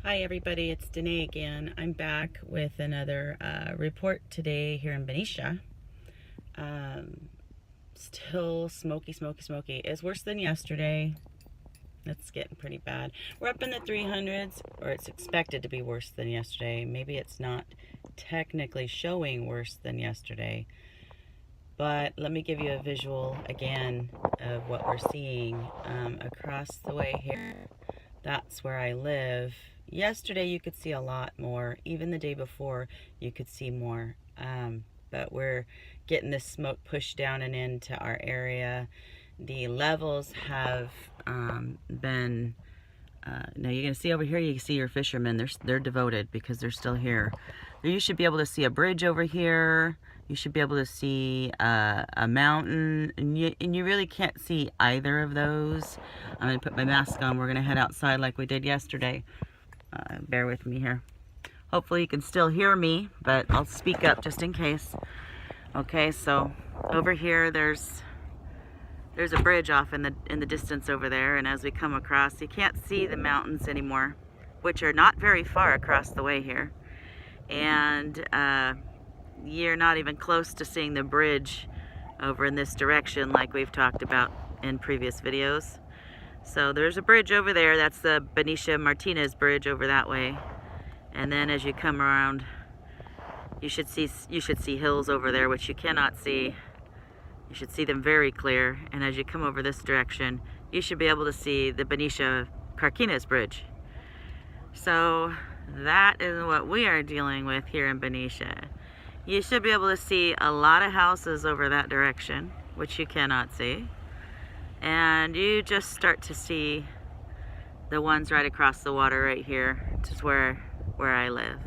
Hi everybody, it's Danae again. I'm back with another report today here in Benicia. Still smoky. It's worse than yesterday. It's getting pretty bad. We're up in the 300s, or it's expected to be worse than yesterday. Maybe it's not technically showing worse than yesterday. But let me give you a visual again of what we're seeing across the way here. That's where I live. Yesterday you could see a lot more. Even the day before you could see more. But we're getting this smoke pushed down and into our area. The levels have been now you're gonna see over here, you can see your fishermen. They're devoted because they're still here. You should be able to see a bridge over here. You should be able to see a mountain, and you really can't see either of those. I'm gonna put my mask on. We're gonna head outside like we did yesterday. Bear with me here. Hopefully you can still hear me, but I'll speak up just in case. Okay, so over here there's a bridge off in the distance over there, and as we come across, you can't see the mountains anymore, which are not very far across the way here. And you're not even close to seeing the bridge over in this direction like we've talked about in previous videos. So there's a bridge over there. That's the Benicia Martinez bridge over that way. And then as you come around, you should see hills over there, which you cannot see. You should see them very clear. And as you come over this direction, you should be able to see the Benicia Carquinez bridge. So that is what we are dealing with here in Benicia. You should be able to see a lot of houses over that direction, which you cannot see. And you just start to see the ones right across the water right here, which is where I live.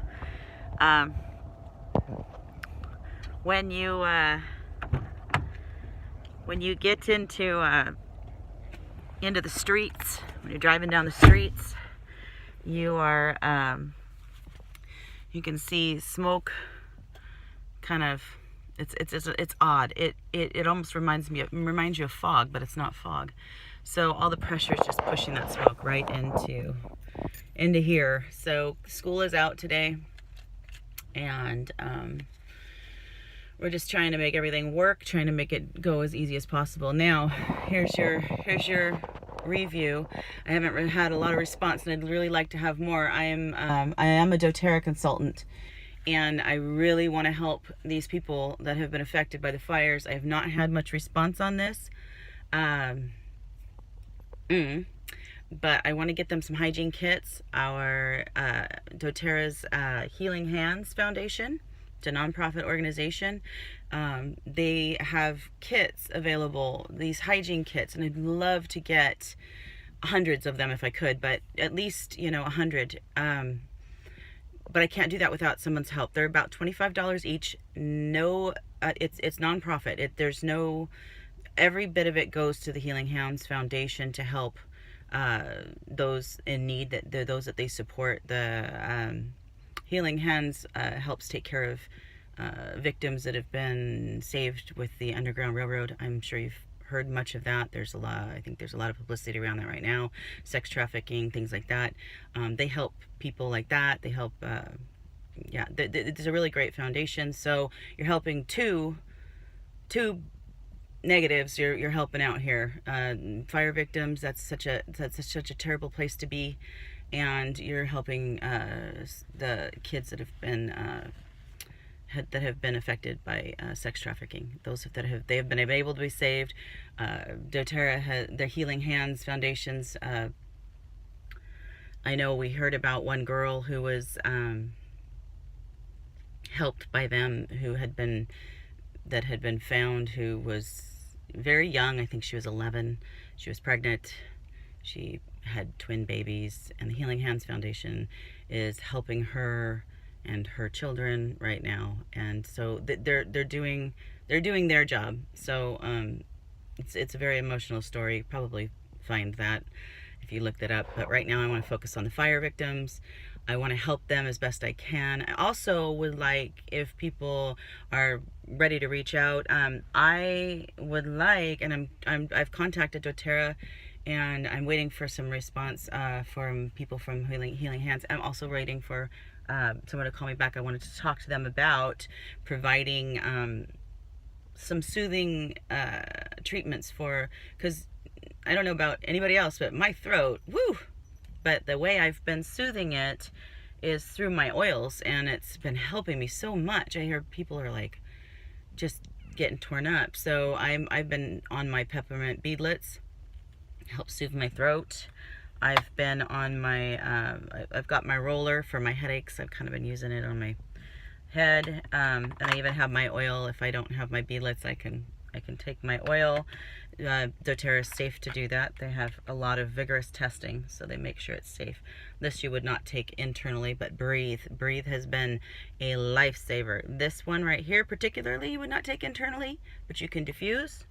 When you get into the streets, when you're driving down the streets, you can see smoke. Kind of, it's odd. It almost reminds you of fog, but it's not fog. So all the pressure is just pushing that smoke right into here. So school is out today, and we're just trying to make everything work, trying to make it go as easy as possible. Now, here's your review. I haven't had a lot of response, and I'd really like to have more. I am a doTERRA consultant, and I really want to help these people that have been affected by the fires. I have not had much response on this, but I want to get them some hygiene kits. Our doTERRA's Healing Hands Foundation, it's a nonprofit organization. They have kits available, these hygiene kits, and I'd love to get hundreds of them if I could, but at least 100. But I can't do that without someone's help. They're about $25 each. No, it's nonprofit. There's no, every bit of it goes to the Healing Hands Foundation to help those in need, those that they support. The Healing Hands helps take care of victims that have been saved with the Underground Railroad. I'm sure you've heard much of that. I think there's a lot of publicity around that right now. Sex trafficking, things like that. They help people like that. They help, it's a really great foundation. So you're helping two negatives. You're helping out here. Fire victims. That's such a terrible place to be, and you're helping the kids that have been affected by sex trafficking. Those that have been able to be saved. doTERRA has their Healing Hands Foundations. I know we heard about one girl who was helped by them, who had been found, who was very young. I think she was 11. She was pregnant. She had twin babies, and the Healing Hands Foundation is helping her and her children right now, and so they're doing their job. So it's a very emotional story. You probably find that if you looked it up. But right now I want to focus on the fire victims. I want to help them as best I can. I also would like, if people are ready to reach out, I would like, and I've contacted doTERRA and I'm waiting for some response from people from Healing Hands. I'm also waiting for someone to call me back. I wanted to talk to them about providing some soothing treatments for, because I don't know about anybody else, but my throat, woo! But the way I've been soothing it is through my oils, and it's been helping me so much. I hear people are like just getting torn up. So I've been on my peppermint beadlets, help soothe my throat. I've been on my I've got my roller for my headaches. I've kind of been using it on my head, and I even have my oil. If I don't have my beadlets, I can take my oil. doTERRA is safe to do that. They have a lot of vigorous testing, so they make sure it's safe. This you would not take internally, but Breathe has been a lifesaver. This one right here particularly you would not take internally, but you can diffuse.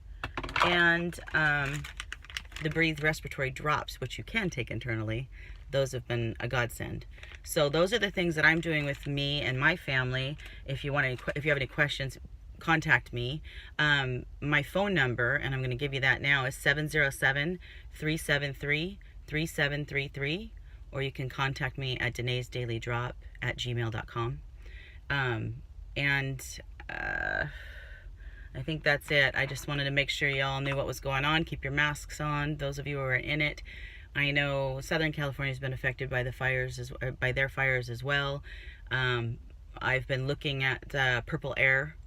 And the Breathe respiratory drops, which you can take internally, those have been a godsend. So those are the things that I'm doing with me and my family. If you have any questions, contact me. My phone number, and I'm going to give you that now, is 707-373-3733, or you can contact me at denaysdailydrop@gmail.com. I think that's it. I just wanted to make sure y'all knew what was going on. Keep your masks on, those of you who are in it. I know Southern California has been affected by the fires, by their fires as well. I've been looking at purple air,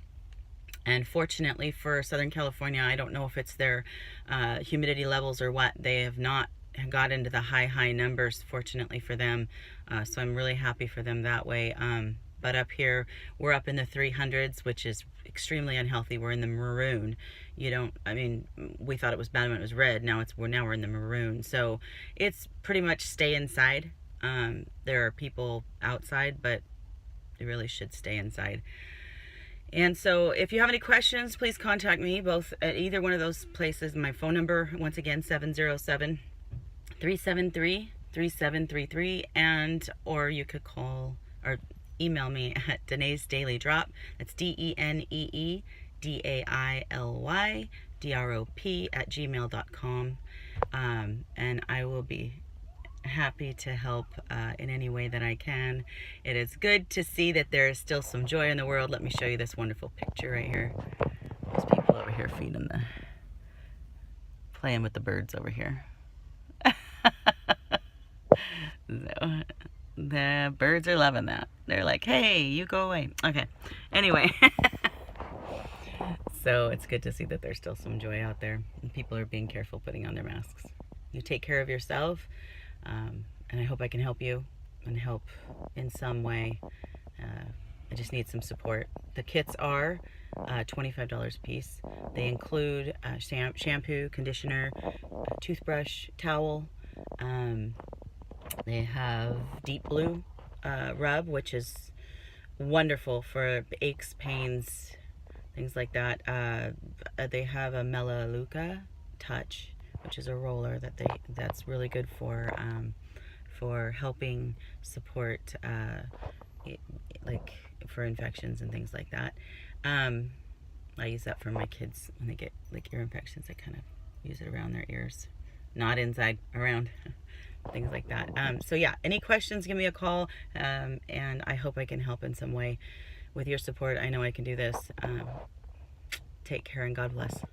and fortunately for Southern California, I don't know if it's their humidity levels or what, they have not got into the high numbers, fortunately for them. So I'm really happy for them that way. But up here, we're up in the 300s, which is extremely unhealthy. We're in the maroon. We thought it was bad when it was red. Now we're in the maroon. So it's pretty much stay inside. There are people outside, but they really should stay inside. And so if you have any questions, please contact me both at either one of those places. My phone number, once again, 707-373-3733, or you could call or email me at denaysdailydrop. That's DENEEDAILYDROP@gmail.com. And I will be happy to help in any way that I can. It is good to see that there is still some joy in the world. Let me show you this wonderful picture right here. There's people over here playing with the birds over here. So the birds are loving that. They're like, hey, you go away. Okay. Anyway. So it's good to see that there's still some joy out there, and people are being careful putting on their masks. You take care of yourself, and I hope I can help you and help in some way. I just need some support. The kits are $25 a piece. They include shampoo, conditioner, toothbrush, towel. They have Deep Blue rub, which is wonderful for aches, pains, things like that. They have a Melaleuca Touch, which is a roller that's really good for helping support like for infections and things like that. I use that for my kids when they get like ear infections. I kind of use it around their ears, not inside, around. Things like that. So yeah, any questions, give me a call, and I hope I can help in some way with your support. I know I can do this. Take care and God bless.